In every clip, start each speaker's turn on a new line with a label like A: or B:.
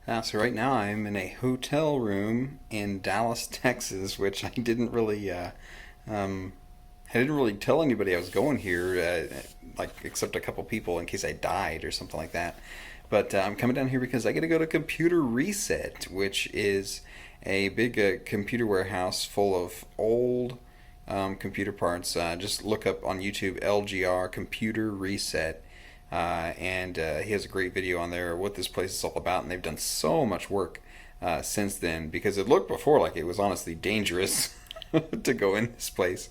A: So right now I'm in a hotel room in Dallas, Texas, which um, I didn't really tell anybody I was going here, like except a couple people in case I died or something like that. But I'm coming down here because I get to go to Computer Reset, which is a big computer warehouse full of old computer parts. Just look up on YouTube LGR Computer Reset, and he has a great video on there what this place is all about. And they've done so much work since then because it looked before like it was honestly dangerous to go in this place.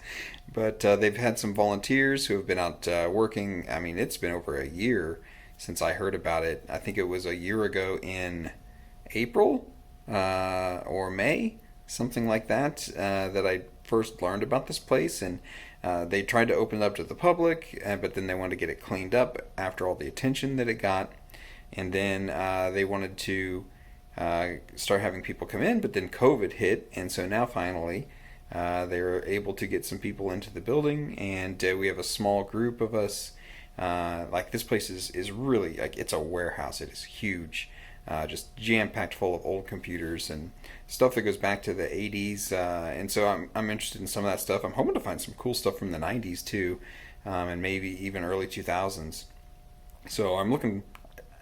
A: But they've had some volunteers who have been out working. I mean, it's been over a year since I heard about it. I think it was a year ago in April or May, something like that, that I first learned about this place. And they tried to open it up to the public, but then they wanted to get it cleaned up after all the attention that it got. And then they wanted to start having people come in, but then COVID hit, and so now finally they were able to get some people into the building, and we have a small group of us. Like this place is really like it's a warehouse. It is huge, just jam packed full of old computers and stuff that goes back to the 80s. And so I'm interested in some of that stuff. I'm hoping to find some cool stuff from the 90s too, and maybe even early 2000s. So I'm looking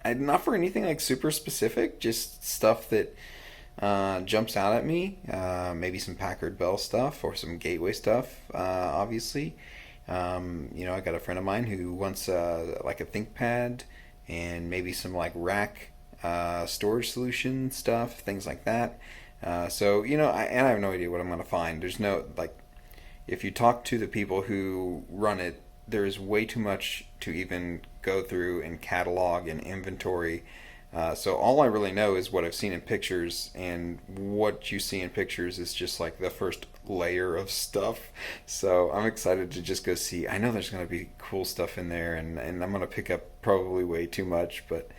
A: not for anything like super specific, just stuff that jumps out at me. Maybe some Packard Bell stuff or some Gateway stuff, obviously. I got a friend of mine who wants like a ThinkPad and maybe some like rack storage solution stuff, things like that. And I have no idea what I'm going to find. There's no, like, if you talk to the people who run it, there's way too much to even go through and catalog and inventory. So all I really know is what I've seen in pictures, and what you see in pictures is just like the first layer of stuff. So I'm excited to just go see. I know there's going to be cool stuff in there, and I'm going to pick up probably way too much, but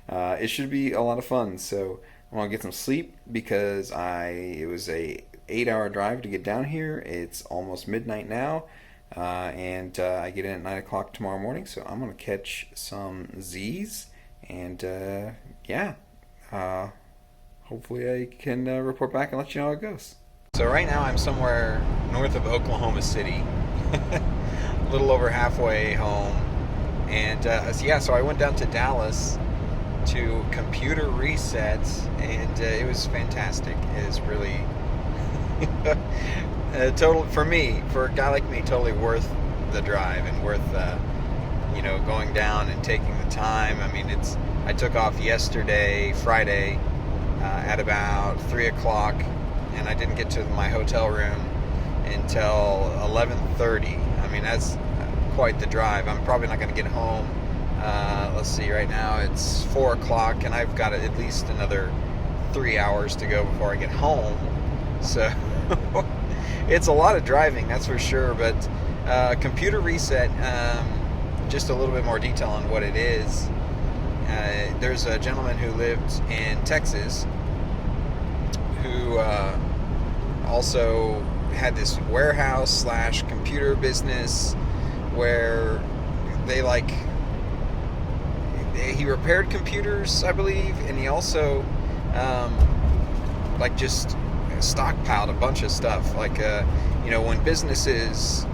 A: it should be a lot of fun. So I want to get some sleep because it was a 8 hour drive to get down here. It's almost midnight now. And I get in at 9 o'clock tomorrow morning, so I'm going to catch some Z's. And yeah, uh, hopefully I can report back and let you know how it goes. So right now I'm somewhere north of Oklahoma City, a little over halfway home. And so I went down to Dallas to Computer Reset, and it was fantastic. It is really total for me, for a guy like me, totally worth the drive and worth going down and taking the time. I mean, I took off yesterday, Friday, at about 3 o'clock, and I didn't get to my hotel room until 11:30. I mean, that's quite the drive. I'm probably not going to get home. Let's see, right now it's 4 o'clock, and I've got at least another 3 hours to go before I get home. So it's a lot of driving, that's for sure. But Computer Reset, just a little bit more detail on what it is. There's a gentleman who lived in Texas who also had this warehouse slash computer business where he repaired computers, I believe, and he also just stockpiled a bunch of stuff. When businesses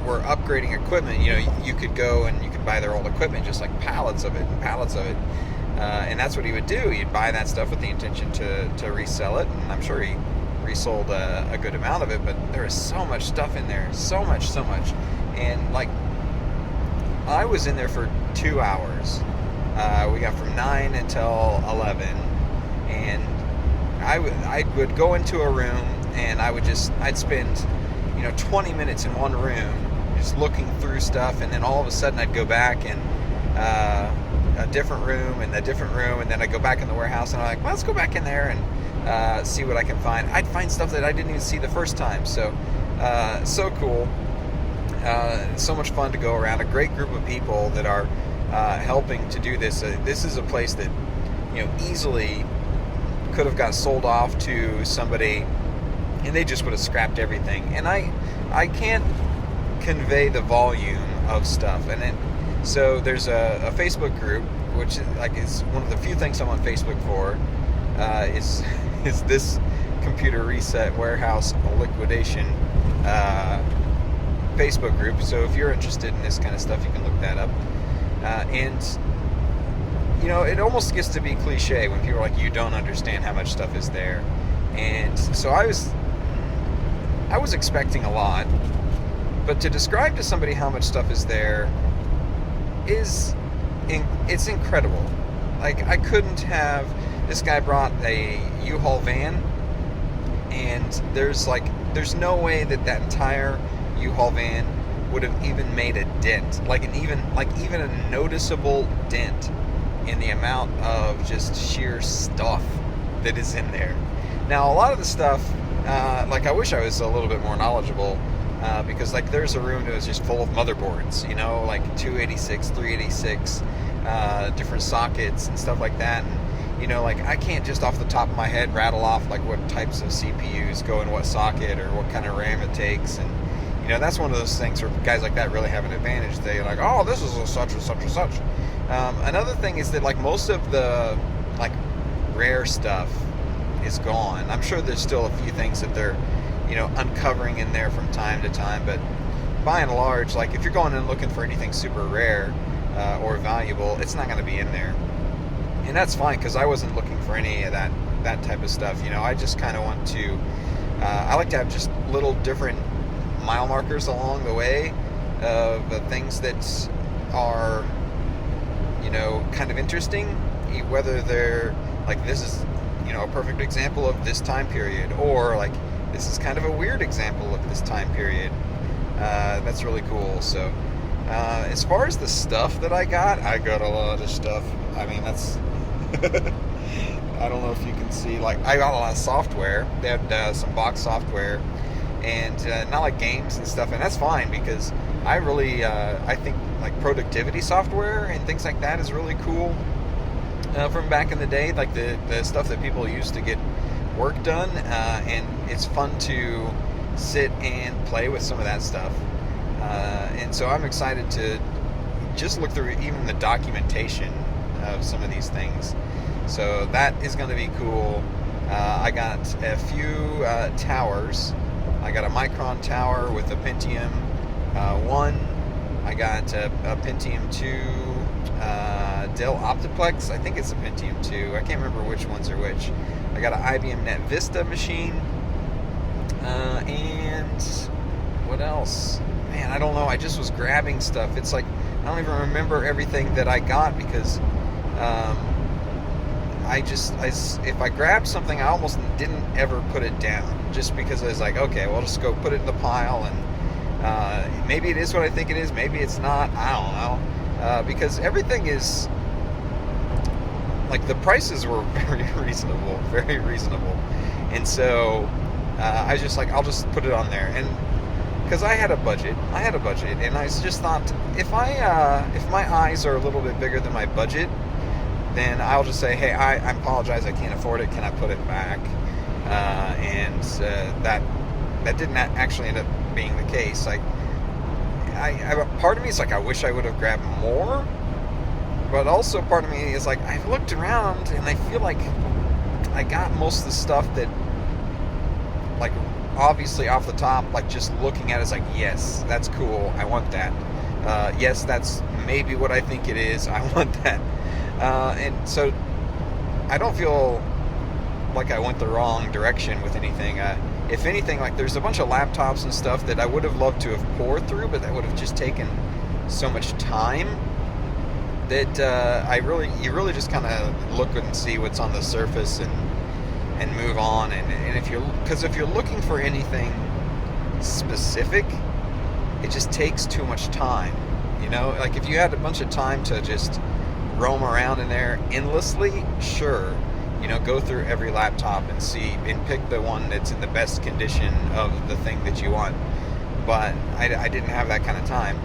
A: were upgrading equipment, you could go and you could buy their old equipment, just like pallets of it and pallets of it. And that's what he would do. He'd buy that stuff with the intention to resell it, and I'm sure he resold a good amount of it, but there is so much stuff in there. So much. And I was in there for 2 hours. We got from 9 until 11, and I would go into a room, and I'd spend 20 minutes in one room just looking through stuff, and then all of a sudden I'd go back and a different room and a different room, and then I'd go back in the warehouse, and I'm like, well, let's go back in there and see what I can find. I'd find stuff that I didn't even see the first time. So cool. So much fun to go around. A great group of people that are helping to do this. This is a place that easily could have got sold off to somebody, and they just would have scrapped everything. And I can't convey the volume of stuff. So there's a Facebook group, which is one of the few things I'm on Facebook for,
B: is is this Computer Reset Warehouse liquidation Facebook group. So if you're interested in this kind of stuff, you can look that up. And it almost gets to be cliche when people are like, you don't understand how much stuff is there. And so I was expecting a lot, but to describe to somebody how much stuff is there it's incredible. Like, I couldn't have. This guy brought a U-Haul van, and there's no way that entire U-Haul van would have even made a dent, even a noticeable dent in the amount of just sheer stuff that is in there. Now, a lot of the stuff, I wish I was a little bit more knowledgeable, because there's a room that was just full of motherboards, 286, 386, different sockets and stuff like that. And I can't just off the top of my head rattle off what types of CPUs go in what socket or what kind of RAM it takes. And that's one of those things where guys like that really have an advantage. They're like, oh, this is a such and such and such. Another thing is that most of the rare stuff is gone. I'm sure there's still a few things that they're uncovering in there from time to time, but by and large, if you're going and looking for anything super rare or valuable, it's not going to be in there. And that's fine, because I wasn't looking for any of that type of stuff. I just kind of want to I like to have just little different mile markers along the way of things that are kind of interesting, whether they're this is a perfect example of this time period, or this is kind of a weird example of this time period. That's really cool. So as far as the stuff that I got a lot of stuff. I mean, that's I don't know if you can see, I got a lot of software. They had some box software, and not games and stuff, and that's fine, because I really I think productivity software and things like that is really cool. From back in the day, the stuff that people used to get work done, and it's fun to sit and play with some of that stuff. And so I'm excited to just look through even the documentation of some of these things. So that is going to be cool. I got a few towers. I got a Micron tower with a Pentium 1. I got a Pentium 2 Dell Optiplex. I think it's a Pentium 2. I can't remember which ones are which. I got an IBM Net Vista machine. And what else? Man, I don't know. I just was grabbing stuff. It's I don't even remember everything that I got, because if I grabbed something, I almost didn't ever put it down, just because I was like, okay, well, I'll just go put it in the pile, and maybe it is what I think it is, maybe it's not, I don't know, because everything is, the prices were very reasonable, and so I was just I'll just put it on there, and because I had a budget, and I just thought, if my eyes are a little bit bigger than my budget, then I'll just say, hey, I apologize, I can't afford it, can I put it back? And that didn't actually end up being the case. Part of me is I wish I would have grabbed more, but also part of me is I've looked around and I feel like I got most of the stuff that, obviously off the top, just looking at it, it's yes, that's cool, I want that. Yes, that's maybe what I think it is, I want that. And so I don't feel like I went the wrong direction with anything. If anything, there's a bunch of laptops and stuff that I would have loved to have poured through, but that would have just taken so much time that you really just kind of look and see what's on the surface and move on. And if you're looking for anything specific, it just takes too much time. If you had a bunch of time to just roam around in there endlessly, sure, go through every laptop and see and pick the one that's in the best condition of the thing that you want. But I didn't have that kind of time,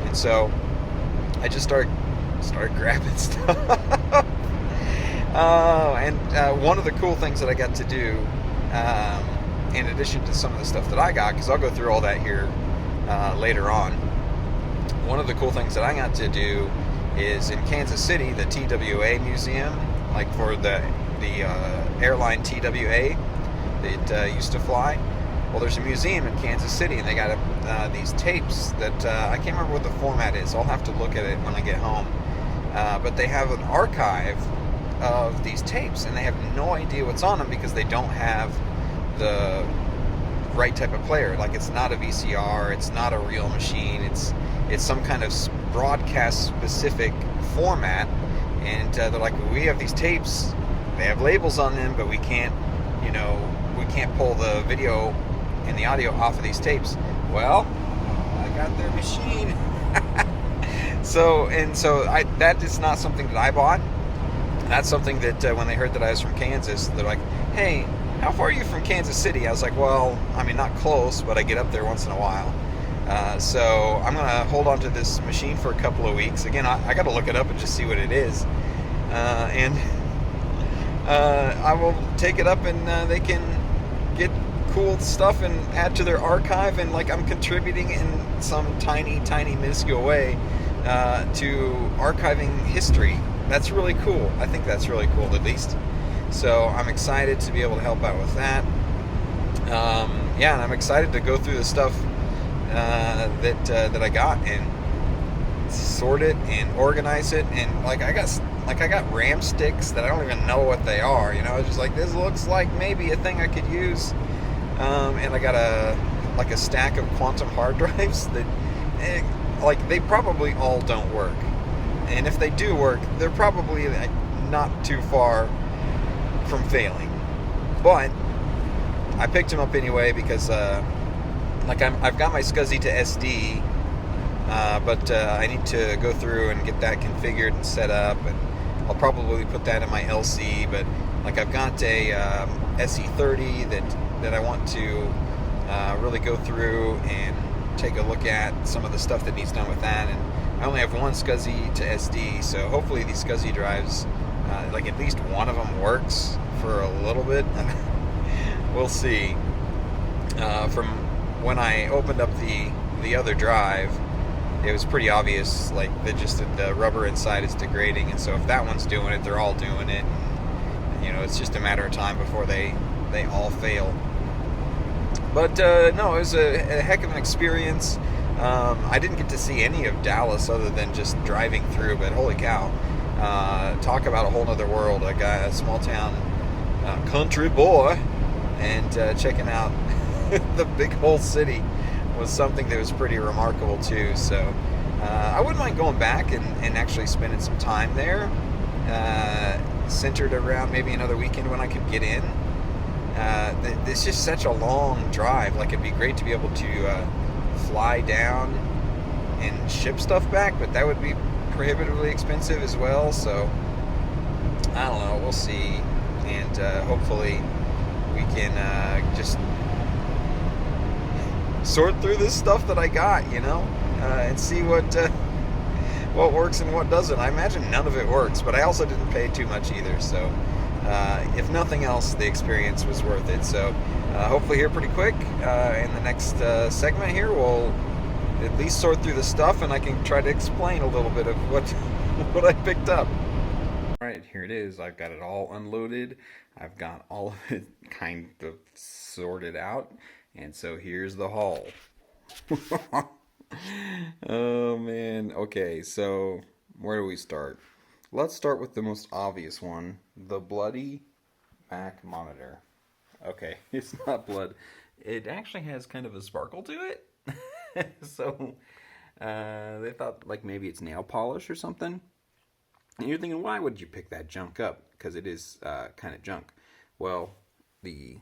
B: and so I just started grabbing stuff. And one of the cool things that I got to do, in addition to some of the stuff that I got, because I'll go through all that here later on, one of the cool things that I got to do is in Kansas City, the TWA Museum, for the the airline TWA that used to fly. Well, there's a museum in Kansas City, and they got these tapes that I can't remember what the format is. I'll have to look at it when I get home. But they have an archive of these tapes, and they have no idea what's on them because they don't have the right type of player. Like, it's not a VCR, it's not a real machine, it's some kind of broadcast specific format. And they're like, we have these tapes, they have labels on them, but we can't pull the video and the audio off of these tapes. Well, I got their machine. So that is not something that I bought. That's something that when they heard that I was from Kansas, they're like, hey, how far are you from Kansas City? I was like, well, I mean, not close, but I get up there once in a while. So I'm going to hold on to this machine for a couple of weeks. Again, I got to look it up and just see what it is. And I will take it up, and they can get cool stuff and add to their archive. And like, I'm contributing in some tiny, minuscule way to archiving history. That's really cool. I think that's really cool, at least. So I'm excited to be able to help out with that. And I'm excited to go through the stuff that I got and sort it and organize it. And like I got RAM sticks that I don't even know what they are. It's just like, this looks like maybe a thing I could use. And I got a stack of quantum hard drives that they probably all don't work. And if they do work, they're probably not too far from failing. But I picked them up anyway because I've got my SCSI to SD, but I need to go through and get that configured and set up, and I'll probably put that in my LC. But like, I've got a SE30 that I want to really go through and take a look at some of the stuff that needs done with that. And I only have one SCSI to SD, so hopefully these SCSI drives, at least one of them works for a little bit. We'll see. From when I opened up the other drive, it was pretty obvious, like, that just the rubber inside is degrading, and so if that one's doing it, they're all doing it. And, it's just a matter of time before they all fail. But no, it was a heck of an experience. I didn't get to see any of Dallas other than just driving through, but holy cow, talk about a whole nother world. A small town country boy, and checking out the big whole city was something that was pretty remarkable too. So I wouldn't mind going back and actually spending some time there, centered around maybe another weekend when I could get in. It's just such a long drive. Like, it'd be great to be able to fly down and ship stuff back, but that would be prohibitively expensive as well. So I don't know, we'll see. And hopefully we can just sort through this stuff that I got, and see what works and what doesn't. I imagine none of it works, but I also didn't pay too much either. So if nothing else, the experience was worth it. So hopefully here pretty quick in the next segment here, we'll at least sort through the stuff, and I can try to explain a little bit of what I picked up.
A: All right, here it is. I've got it all unloaded. I've got all of it kind of sorted out, and so here's the haul. Oh man. Okay, so where do we start? Let's start with the most obvious one, the bloody Mac monitor. Okay, it's not blood. It actually has kind of a sparkle to it. So they thought like maybe it's nail polish or something. And you're thinking, why would you pick that junk up? Because it is kind of junk. Well, the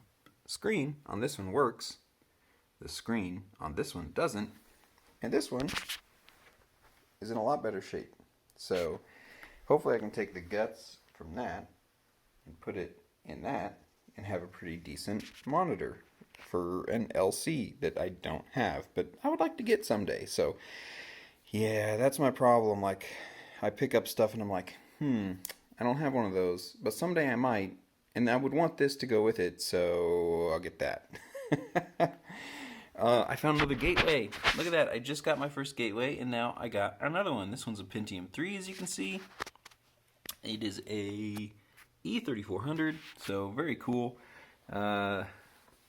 A: screen on this one works. The screen on this one doesn't. And this one is in a lot better shape. So hopefully I can take the guts from that and put it in that and have a pretty decent monitor for an LC that I don't have, but I would like to get someday. So yeah, that's my problem. Like, I pick up stuff and I'm like, I don't have one of those, but someday I might, and I would want this to go with it, so I'll get that. I found another gateway. Look at that. I just got my first gateway, and now I got another one. This one's a Pentium 3, as you can see. It is a E3400. So very cool.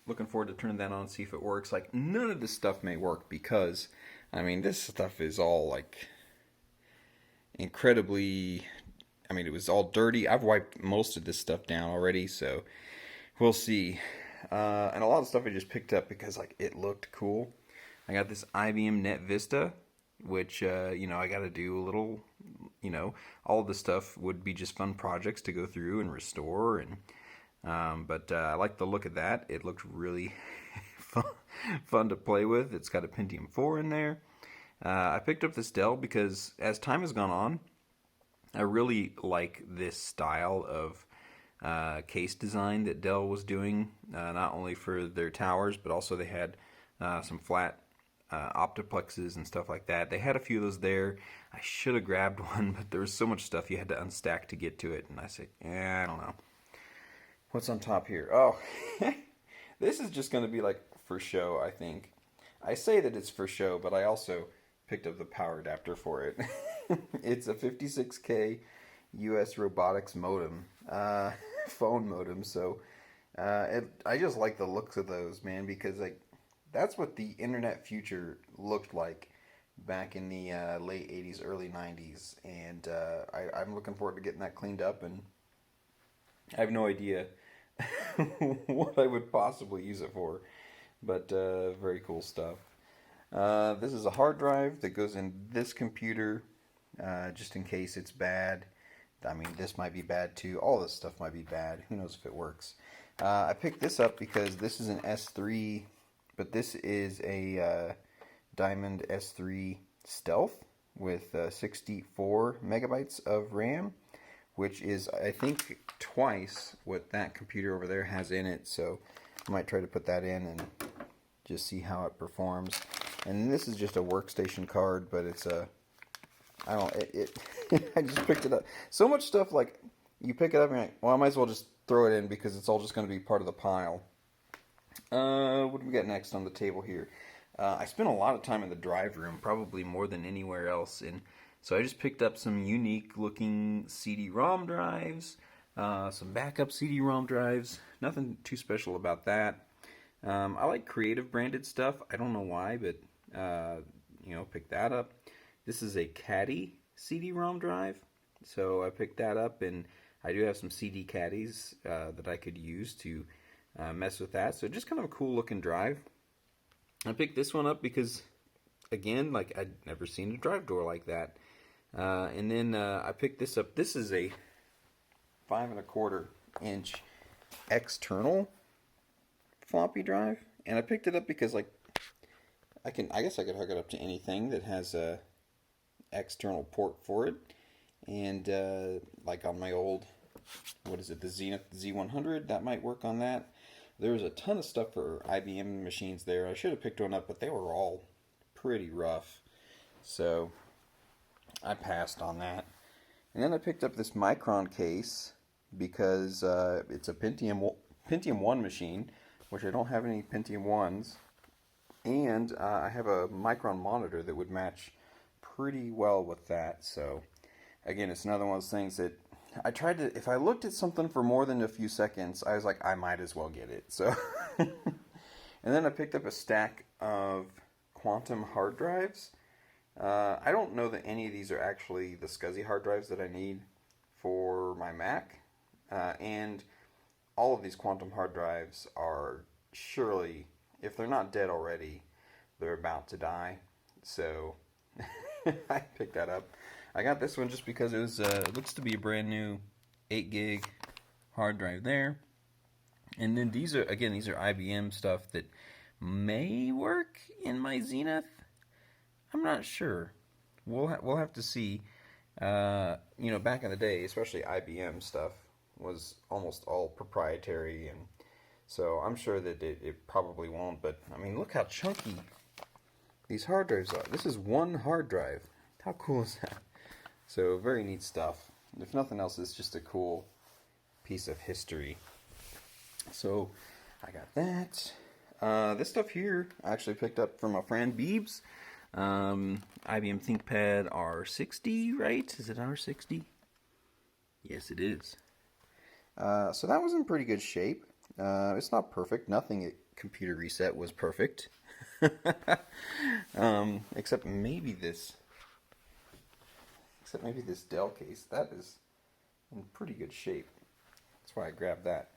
A: Looking forward to turning that on and see if it works. Like, none of this stuff may work because, I mean, this stuff is all like incredibly, I mean, it was all dirty. I've wiped most of this stuff down already, so we'll see. And a lot of stuff I just picked up because like it looked cool. I got this IBM Net Vista, which I got to do a little. All of the stuff would be just fun projects to go through and restore, and but I like the look of that. It looked really fun to play with. It's got a Pentium 4 in there. I picked up this Dell because as time has gone on, I really like this style of case design that Dell was doing, not only for their towers, but also they had some flat optiplexes and stuff like that. They had a few of those there. I should have grabbed one, but there was so much stuff you had to unstack to get to it, and I said, I don't know. What's on top here? Oh, this is just going to be like for show, I think. I say that it's for show, but I also picked up the power adapter for it. It's a 56K US robotics modem, phone modem. So I just like the looks of those, man, because like that's what the internet future looked like back in the late 80s, early 90s. And I'm looking forward to getting that cleaned up, and I have no idea what I would possibly use it for, but very cool stuff. This is a hard drive that goes in this computer, just in case it's bad. I mean, this might be bad too. All this stuff might be bad. Who knows if it works. I picked this up because this is an S3, but this is a Diamond S3 Stealth with 64 megabytes of RAM, which is, I think, twice what that computer over there has in it. So I might try to put that in and just see how it performs. And this is just a workstation card, but it's a, I don't, I just picked it up. So much stuff, like, you pick it up and you're like, well, I might as well just throw it in because it's all just going to be part of the pile. What do we got next on the table here? I spent a lot of time in the drive room, probably more than anywhere else, and so I just picked up some unique looking CD-ROM drives, some backup CD-ROM drives, nothing too special about that. I like Creative branded stuff. I don't know why, but pick that up. This is a Caddy CD-ROM drive, so I picked that up, and I do have some CD caddies that I could use to mess with that. So just kind of a cool looking drive. I picked this one up because, again, like I'd never seen a drive door like that. And then I picked this up. This is a 5.25-inch external floppy drive, and I picked it up because like I guess I could hook it up to anything that has a external port for it, and like on my old, what is it, the Zenith Z100, that might work on that. There was a ton of stuff for IBM machines there. I should have picked one up, but they were all pretty rough, so I passed on that. And then I picked up this Micron case because it's a Pentium 1 machine, which I don't have any Pentium 1s, and I have a Micron monitor that would match pretty well with that. So again, it's another one of those things that I tried to, if I looked at something for more than a few seconds, I was like, I might as well get it. So and then I picked up a stack of Quantum hard drives. I don't know that any of these are actually the SCSI hard drives that I need for my Mac, and all of these Quantum hard drives are surely, if they're not dead already, they're about to die. So I picked that up. I got this one just because it was looks to be a brand new 8 gig hard drive there. And then these are IBM stuff that may work in my Zenith. I'm not sure. We'll have to see. Back in the day, especially IBM stuff was almost all proprietary, and so I'm sure that it probably won't. But I mean, look how chunky these hard drives are. This is one hard drive. How cool is that? So very neat stuff. If nothing else, it's just a cool piece of history. So I got that. This stuff here I actually picked up from a friend, Beebs. IBM ThinkPad R60, right? Is it R60? Yes, it is. So that was in pretty good shape. It's not perfect. Nothing at Computer Reset was perfect. Except maybe this. Except maybe this Dell case. That is in pretty good shape. That's why I grabbed that.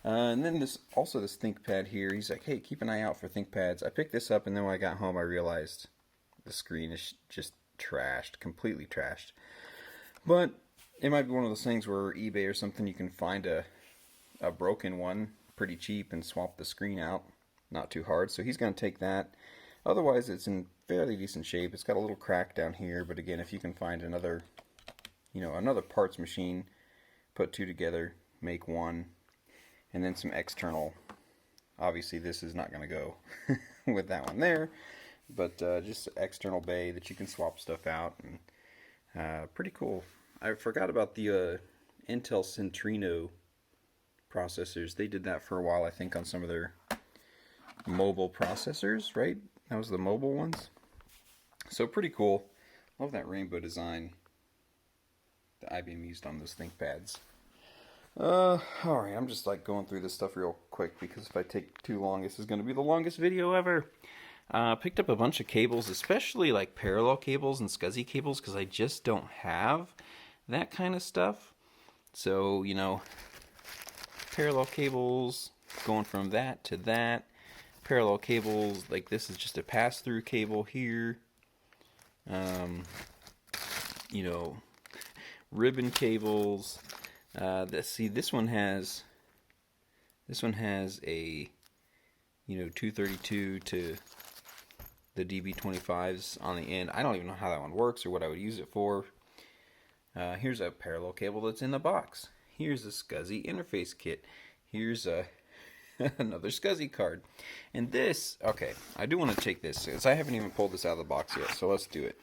A: And then this ThinkPad here. He's like, hey, keep an eye out for ThinkPads. I picked this up, and then when I got home, I realized the screen is just trashed, completely trashed. But it might be one of those things where eBay or something, you can find a broken one pretty cheap and swap the screen out. Not too hard. So he's going to take that. Otherwise, it's in fairly decent shape. It's got a little crack down here, but again, if you can find another parts machine, put two together, make one, and then some external. Obviously, this is not going to go with that one there, but just external bay that you can swap stuff out, and pretty cool. I forgot about the Intel Centrino processors. They did that for a while, I think, on some of their mobile processors, right? That was the mobile ones. So pretty cool. Love that rainbow design that IBM used on those ThinkPads. Alright, I'm just like going through this stuff real quick because if I take too long, this is going to be the longest video ever. Picked up a bunch of cables, especially like parallel cables and SCSI cables, because I just don't have that kind of stuff. So, parallel cables, going from that to that. Parallel cables, like this is just a pass-through cable here. Ribbon cables. This one has a 232 to the DB25s on the end. I don't even know how that one works or what I would use it for. Here's a parallel cable that's in the box. Here's a SCSI interface kit. Here's another SCSI card. And this, okay, I do want to take this because I haven't even pulled this out of the box yet, so let's do it.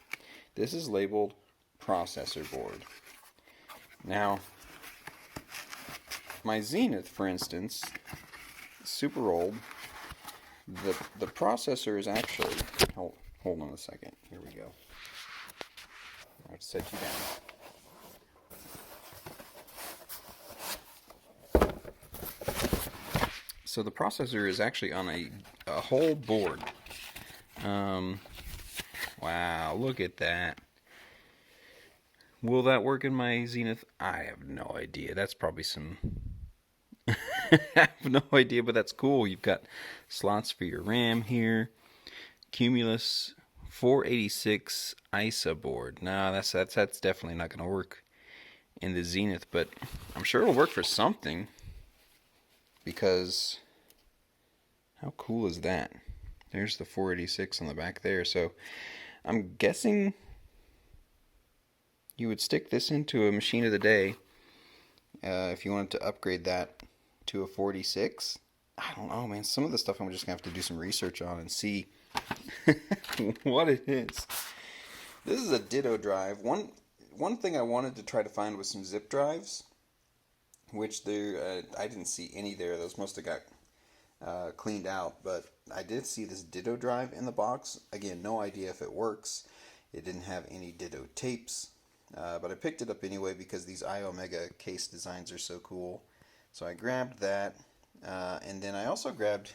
A: This is labeled processor board. Now, my Zenith, for instance, super old. The processor is actually, hold on a second, here we go. I have to set you down. So the processor is actually on a whole board. Wow, look at that. Will that work in my Zenith? I have no idea. That's probably some... I have no idea, but that's cool. You've got slots for your RAM here. Cumulus 486 ISA board. No, that's definitely not going to work in the Zenith, but I'm sure it'll work for something. Because how cool is that? There's the 486 on the back there. So I'm guessing you would stick this into a machine of the day if you wanted to upgrade that to a 46. I don't know, man. Some of the stuff I'm just going to have to do some research on and see what it is. This is a Ditto drive. One thing I wanted to try to find was some zip drives, which there I didn't see any there. Those must have got cleaned out, but I did see this Ditto drive in the box. Again, no idea if it works. It didn't have any Ditto tapes. But I picked it up anyway because these iOmega case designs are so cool. So I grabbed that. And then I also grabbed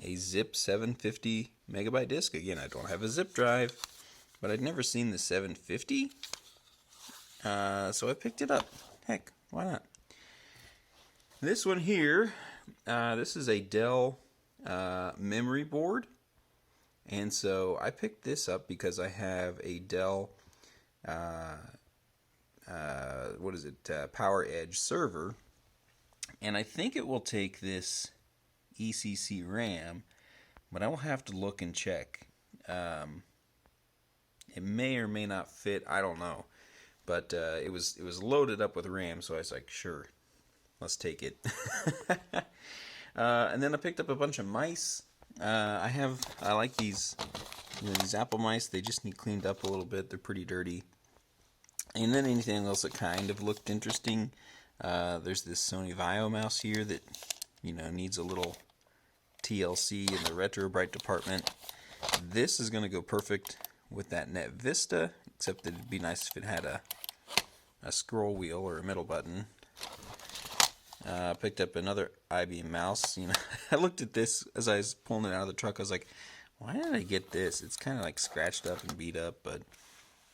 A: a Zip 750 megabyte disk. Again, I don't have a zip drive, but I'd never seen the 750. So I picked it up. Heck, why not? This one here, this is a Dell memory board. And so I picked this up because I have a Dell PowerEdge server, and I think it will take this ECC RAM, but I will have to look and check. It may or may not fit, I don't know, but it was loaded up with RAM, so I was like, sure, let's take it. And then I picked up a bunch of mice. I like these Apple mice. They just need cleaned up a little bit. They're pretty dirty. And then anything else that kind of looked interesting. There's this Sony Vaio mouse here that, needs a little TLC in the RetroBrite department. This is going to go perfect with that NetVista, except that it'd be nice if it had a scroll wheel or a middle button.
C: Picked up another IBM mouse. I looked at this as I was pulling it out of the truck. I was like, why did I get this? It's kind of like scratched up and beat up, but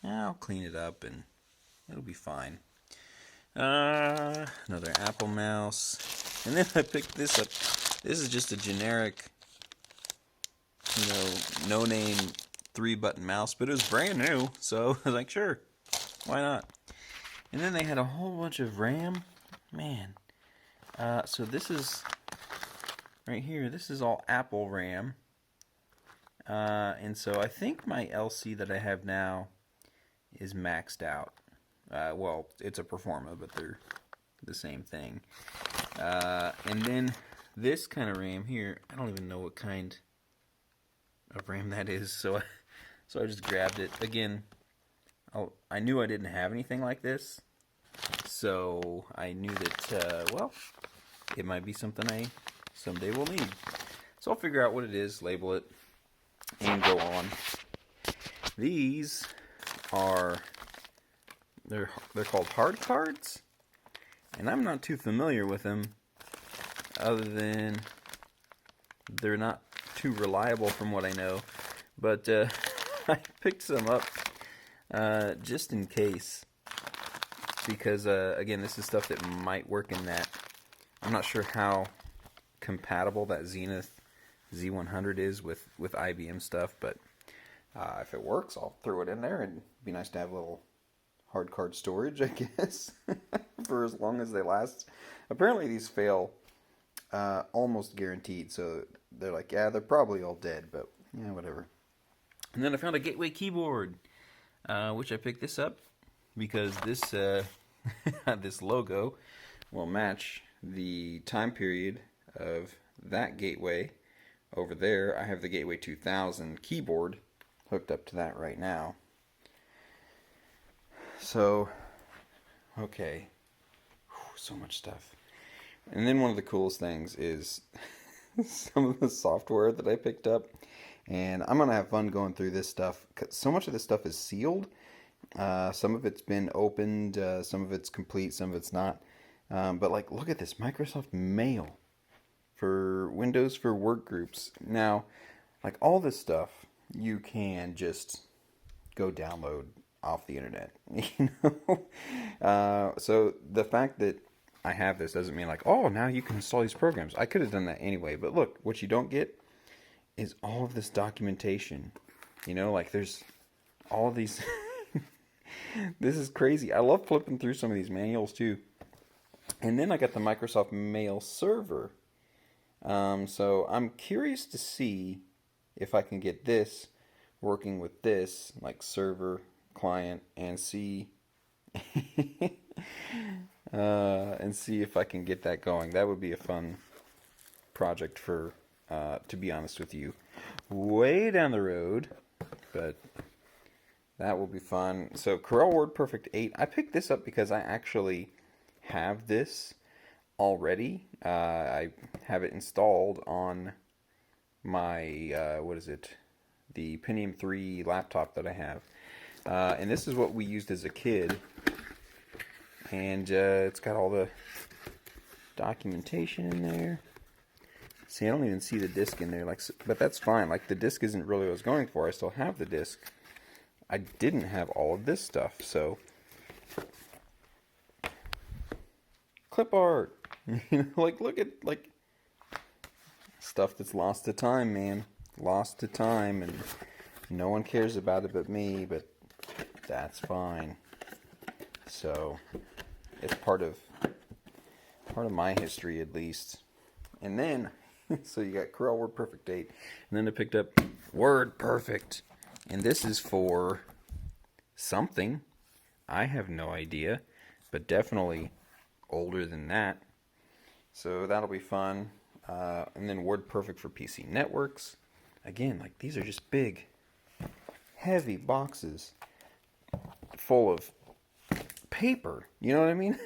C: yeah, I'll clean it up and it'll be fine. Another Apple mouse. And then I picked this up. This is just a generic, no name 3-button mouse, but it was brand new, so I was like, sure, why not? And then they had a whole bunch of RAM. Man. So this is, right here, this is all Apple RAM. And so I think my LC that I have now is maxed out. Well, it's a Performa, but they're the same thing. And then this kind of RAM here, I don't even know what kind of RAM that is, so I just grabbed it. Again, I knew I didn't have anything like this, so I knew that, well, it might be something I someday will need. So I'll figure out what it is, label it, and go on. These are, they're called hard cards, and I'm not too familiar with them, other than they're not too reliable from what I know. But I picked some up just in case, because again, this is stuff that might work in that. I'm not sure how compatible that Zenith Z100 is with IBM stuff, but if it works, I'll throw it in there, and it'd be nice to have a little hard card storage, I guess, for as long as they last. Apparently these fail almost guaranteed, so they're like, yeah, they're probably all dead, but yeah, whatever. And then I found a Gateway keyboard, which I picked this up because this this logo will match the time period of that Gateway over there. I have the Gateway 2000 keyboard hooked up to that right now. So, okay, so much stuff. And then one of the coolest things is some of the software that I picked up. And I'm going to have fun going through this stuff, 'cause so much of this stuff is sealed. Some of it's been opened, some of it's complete, some of it's not. But like, look at this, Microsoft Mail for Windows for work groups. Now, like all this stuff, you can just go download off the internet, so the fact that I have this doesn't mean like, oh, now you can install these programs. I could have done that anyway, but look, what you don't get is all of this documentation. Like there's all of these. This is crazy. I love flipping through some of these manuals too. And then I got the Microsoft Mail server. So I'm curious to see if I can get this working with this, like server, client, and see and see if I can get that going. That would be a fun project for, to be honest with you, way down the road, but that will be fun. So Corel WordPerfect 8, I picked this up because I actually have this already. I have it installed on my, what is it, the Pentium 3 laptop that I have. And this is what we used as a kid. And it's got all the documentation in there. See, I don't even see the disc in there, but that's fine. Like, the disc isn't really what I was going for. I still have the disc. I didn't have all of this stuff, so clip art. Like, look at stuff that's lost to time, man. Lost to time, and no one cares about it but me, but that's fine. So it's part of my history, at least. And then so you got Corel WordPerfect 8, and then I picked up WordPerfect, and this is for something. I have no idea, but definitely older than that. So that'll be fun. And then WordPerfect for PC networks. Again, like, these are just big, heavy boxes full of paper. You know what I mean?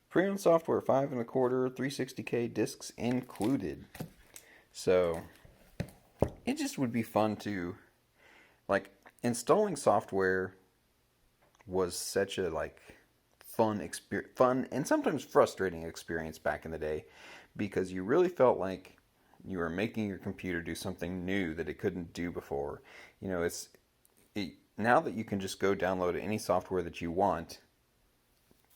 C: Pre-owned software, 5 1/4, 360K discs included. So it just would be fun to, like, installing software was such a
A: fun and sometimes frustrating experience back in the day, because you really felt like you were making your computer do something new that it couldn't do before. You know, now that you can just go download any software that you want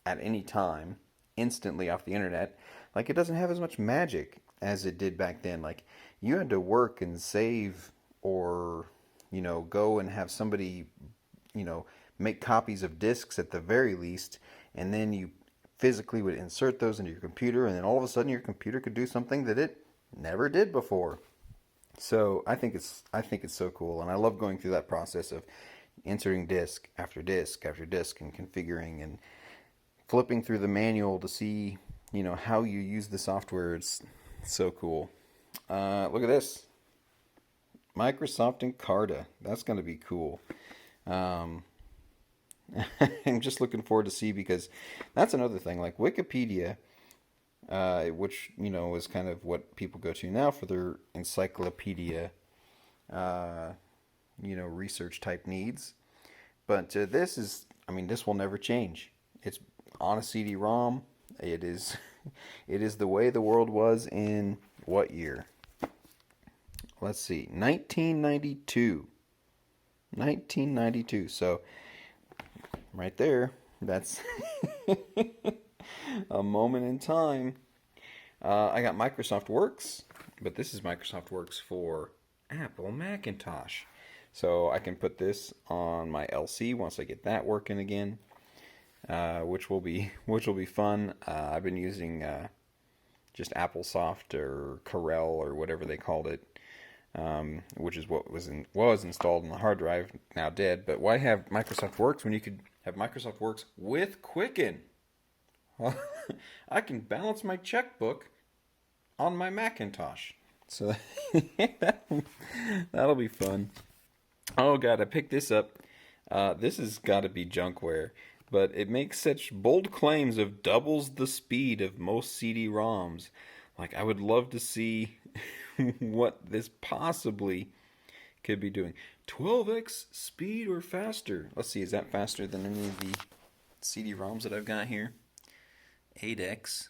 A: at any time instantly off the internet, like, it doesn't have as much magic as it did back then. Like, you had to work and save, or go and have somebody make copies of discs at the very least, and then you physically would insert those into your computer, and then all of a sudden your computer could do something that it never did before. So I think it's so cool, and I love going through that process of inserting disc after disc after disc and configuring and flipping through the manual to see how you use the software. It's so cool. Look at this, Microsoft Encarta. That's going to be cool. I'm just looking forward to see, because that's another thing. Like Wikipedia, which is kind of what people go to now for their encyclopedia, research type needs. But this will never change. It's on a CD-ROM. It is the way the world was in what year? Let's see, 1992. 1992. So right there, that's a moment in time. I got Microsoft Works, but this is Microsoft Works for Apple Macintosh. So I can put this on my LC once I get that working again, which will be fun. I've been using just AppleSoft or Corel or whatever they called it, which is what was installed on the hard drive, now dead. But why have Microsoft Works when you could have Microsoft Works with Quicken? I can balance my checkbook on my Macintosh. So that'll be fun. Oh god, I picked this up. This has got to be junkware, but it makes such bold claims of doubles the speed of most CD-ROMs. Like, I would love to see what this possibly could be doing. 12x speed or faster. Let's see, is that faster than any of the CD-ROMs that I've got here? 8x.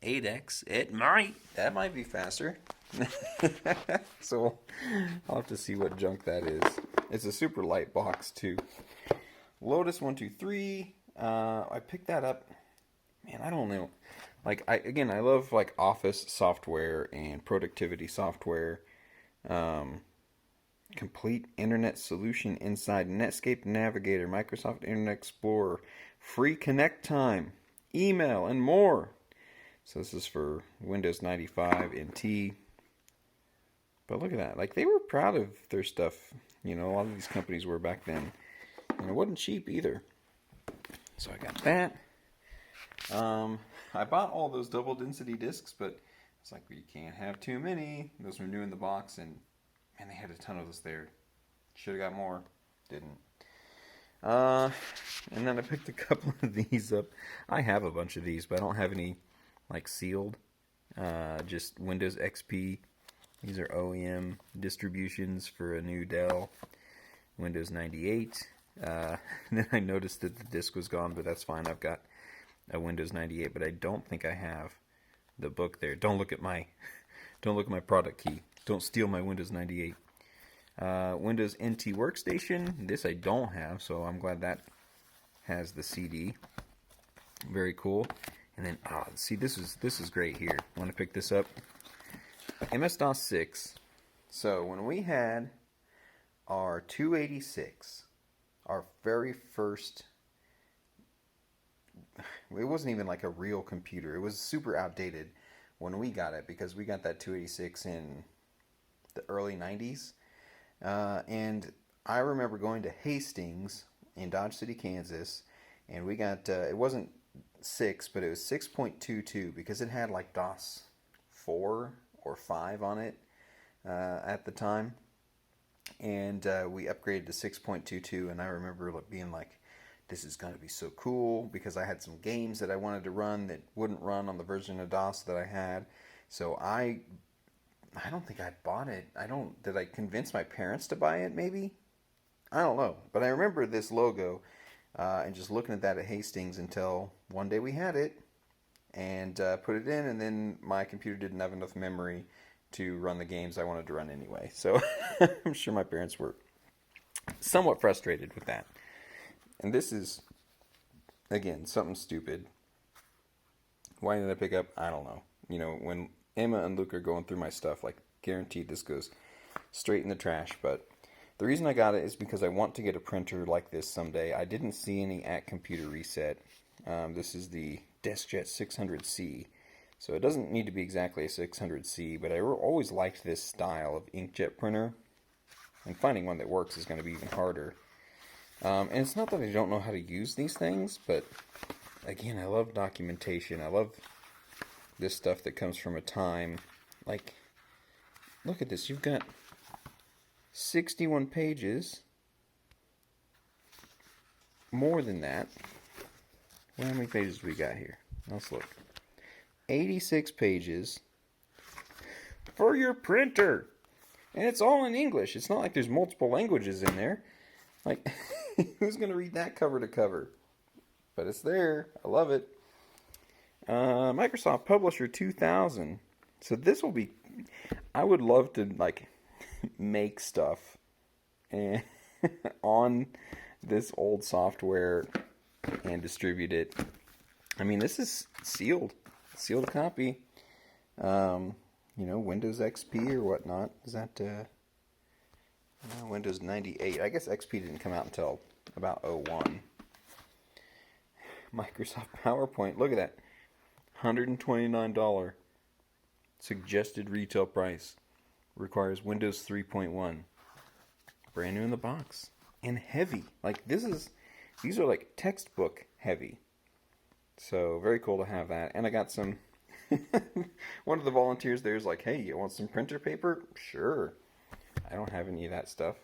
A: 8x. That might be faster. So I'll have to see what junk that is. It's a super light box too. Lotus 123. I picked that up. Man, I don't know. Like, I love like office software and productivity software. Complete internet solution inside Netscape Navigator, Microsoft Internet Explorer, free connect time, email, and more. So this is for Windows 95 NT. But look at that. Like, they were proud of their stuff. A lot of these companies were back then. And it wasn't cheap either. So I got that. I bought all those double density discs, but it's like, you can't have too many. Those were new in the box, and man, they had a ton of those there. Should have got more. Didn't. And then I picked a couple of these up. I have a bunch of these, but I don't have any like sealed. Just Windows XP. These are OEM distributions for a new Dell. Windows 98. Then I noticed that the disc was gone, but that's fine. I've got a Windows 98, but I don't think I have the book there. Don't look at my product key. Don't steal my Windows 98. Windows NT Workstation. This I don't have, so I'm glad that has the CD. Very cool. And then, see, this is great here. I want to pick this up. MS-DOS 6. So when we had our 286, our very first, it wasn't even like a real computer. It was super outdated when we got it, because we got that 286 in the early 90s. And I remember going to Hastings in Dodge City, Kansas, and we got, it wasn't 6, but it was 6.22, because it had like DOS 4 or 5 on it at the time. And we upgraded to 6.22, and I remember being like, this is going to be so cool, because I had some games that I wanted to run that wouldn't run on the version of DOS that I had. So I don't think I bought it. Did I convince my parents to buy it maybe? I don't know. But I remember this logo and just looking at that at Hastings until one day we had it and put it in, and then my computer didn't have enough memory to run the games I wanted to run anyway. So I'm sure my parents were somewhat frustrated with that. And this is, again, something stupid. Why did I pick up? I don't know. You know, when Emma and Luke are going through my stuff, like, guaranteed this goes straight in the trash. But the reason I got it is because I want to get a printer like this someday. I didn't see any at Computer Reset. This is the DeskJet 600C. So it doesn't need to be exactly a 600C, but I always liked this style of inkjet printer. And finding one that works is going to be even harder. And it's not that I don't know how to use these things, but again, I love documentation. I love this stuff that comes from a time. Like, look at this. You've got 61 pages. More than that. Well, how many pages do we got here? Let's look. 86 pages for your printer. And it's all in English. It's not like there's multiple languages in there. Like, who's going to read that cover to cover? But it's there. I love it. Microsoft Publisher 2000. So this will be... I would love to, like, make stuff and on this old software and distribute it. I mean, this is sealed. Sealed copy. You know, Windows XP or whatnot. Is that Windows 98? I guess XP didn't come out until about 01. Microsoft PowerPoint. Look at that. $129 suggested retail price. Requires Windows 3.1. Brand new in the box. And heavy. Like, these are like textbook heavy. So, very cool to have that. And I got some... One of the volunteers there is like, hey, you want some printer paper? Sure. I don't have any of that stuff.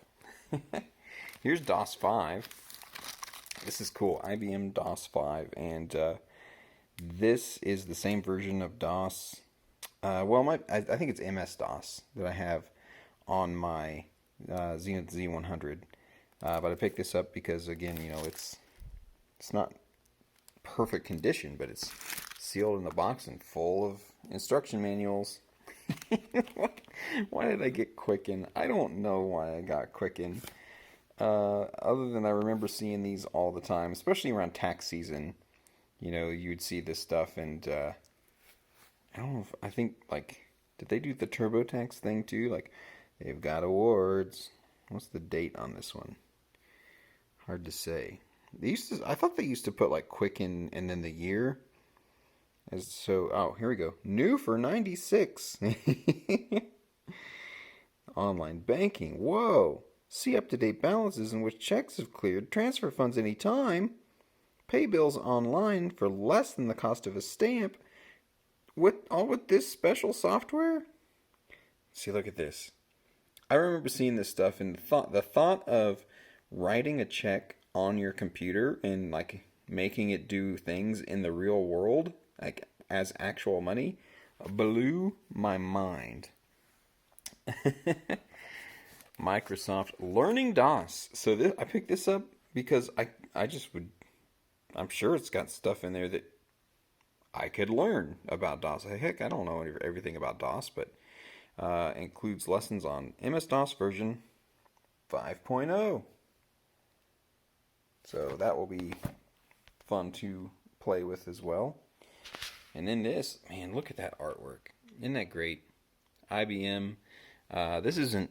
A: Here's DOS 5. This is cool. IBM DOS 5. And this is the same version of DOS. I think it's MS-DOS that I have on my Zenith Z100. But I picked this up because, again, you know, it's not perfect condition, but it's sealed in the box and full of instruction manuals. Why did I get Quicken? I don't know why I got Quicken. Other than I remember seeing these all the time, especially around tax season. You know, you'd see this stuff, and I don't know if, I think, like, did they do the TurboTax thing too? Like, they've got awards. What's the date on this one? Hard to say. I thought they used to put, like, Quicken and then the year. Oh, here we go. New for 96. Online banking. Whoa. See up-to-date balances in which checks have cleared. Transfer funds anytime. Pay bills online for less than the cost of a stamp. All with this special software? See, look at this. I remember seeing this stuff, and the thought of writing a check on your computer and, like, making it do things in the real world, like, as actual money, blew my mind. Microsoft Learning DOS. So I picked this up because I'm sure it's got stuff in there that I could learn about DOS. Heck, I don't know everything about DOS, but includes lessons on MS-DOS version 5.0. So that will be fun to play with as well. And then this, man, look at that artwork. Isn't that great? IBM. This isn't,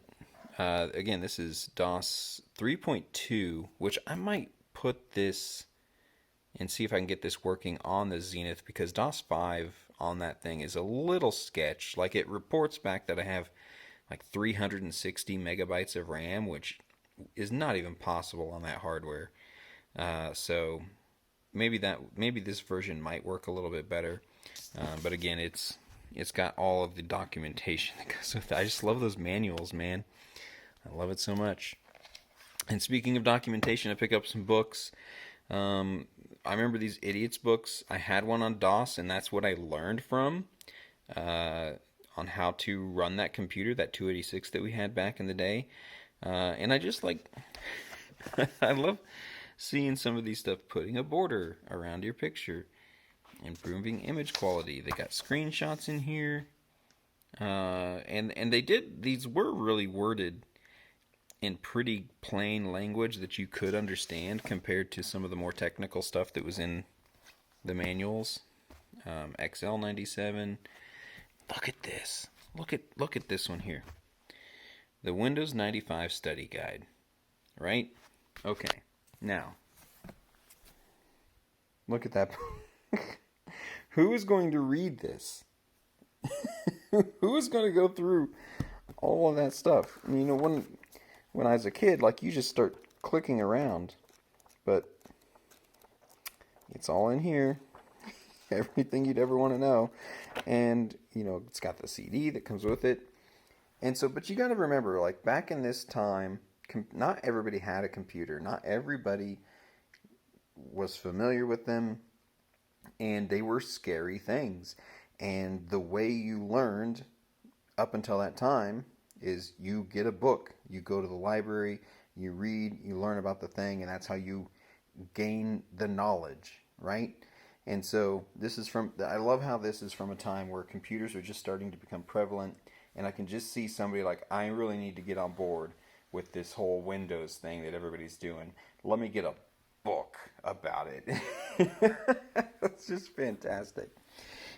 A: again, this is DOS 3.2, which I might put this and see if I can get this working on the Zenith, because DOS 5 on that thing is a little sketch. Like, it reports back that I have like 360 megabytes of RAM, which is not even possible on that hardware. So maybe this version might work a little bit better. But again, it's got all of the documentation that goes with it. I just love those manuals, man. I love it so much. And speaking of documentation, I picked up some books. I remember these Idiots books. I had one on DOS, and that's what I learned from on how to run that computer, that 286 that we had back in the day. And I just, like, I love
C: seeing some of these stuff, putting a border around your picture, improving image quality. They got screenshots in here. And these were really worded in pretty plain language that you could understand compared to some of the more technical stuff that was in the manuals. XL97. Look at this. Look at this one here. The Windows 95 Study Guide. Right? Okay. Now, look at that. Who is going to read this? Who is going to go through all of that stuff? I mean, when I was a kid, like, you just start clicking around, but it's all in here. Everything you'd ever want to know. And, it's got the CD that comes with it. And so, but you got to remember, like, back in this time, not everybody had a computer. Not everybody was familiar with them. And they were scary things. And the way you learned up until that time is you get a book. You go to the library, you read, you learn about the thing, and that's how you gain the knowledge, right? And so I love how this is from a time where computers are just starting to become prevalent, and I can just see somebody like, I really need to get on board with this whole Windows thing that everybody's doing. Let me get a book about it. That's just fantastic.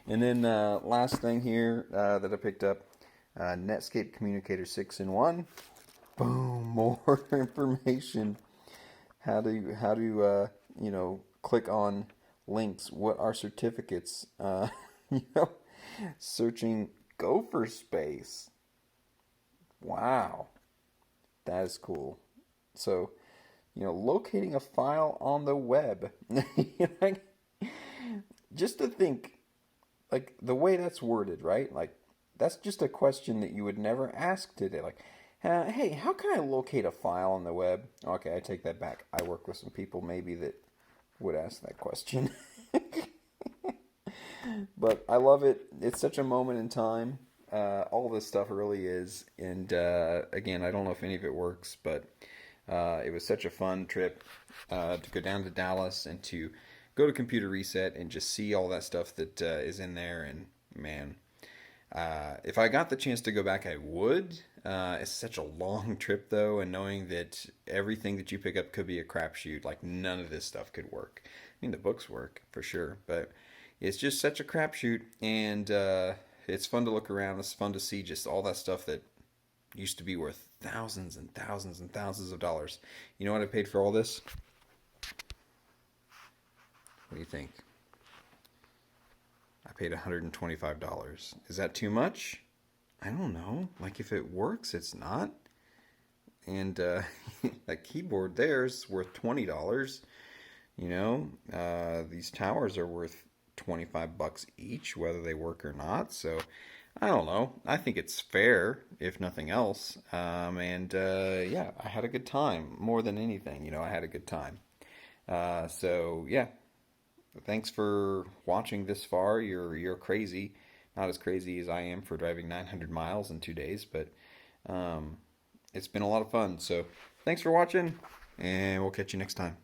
C: And then last thing here that I picked up, Netscape Communicator 6-in-1. Boom, more information. How to click on links. What are certificates? Searching Gopher Space. Wow, that is cool. So, locating a file on the web. Just to think, like, the way that's worded, right? Like, that's just a question that you would never ask today. Like, hey, how can I locate a file on the web? Okay, I take that back. I work with some people maybe that would ask that question. But I love it. It's such a moment in time. All this stuff really is. And again, I don't know if any of it works, but it was such a fun trip to go down to Dallas and to go to Computer Reset and just see all that stuff that is in there. And man, if I got the chance to go back, I would. It's such a long trip, though, and knowing that everything that you pick up could be a crapshoot, like none of this stuff could work. I mean, the books work for sure, but it's just such a crapshoot, and it's fun to look around. It's fun to see just all that stuff that used to be worth thousands and thousands and thousands of dollars. You know what I paid for all this? What do you think? I paid $125. Is that too much? I don't know. Like, if it works, it's not. And that keyboard there's worth $20. These towers are worth $25 each, whether they work or not. So, I don't know. I think it's fair, if nothing else. Yeah, I had a good time. More than anything, I had a good time. So, yeah. Thanks for watching this far. You're crazy. Not as crazy as I am for driving 900 miles in 2 days, but it's been a lot of fun. So thanks for watching, and we'll catch you next time.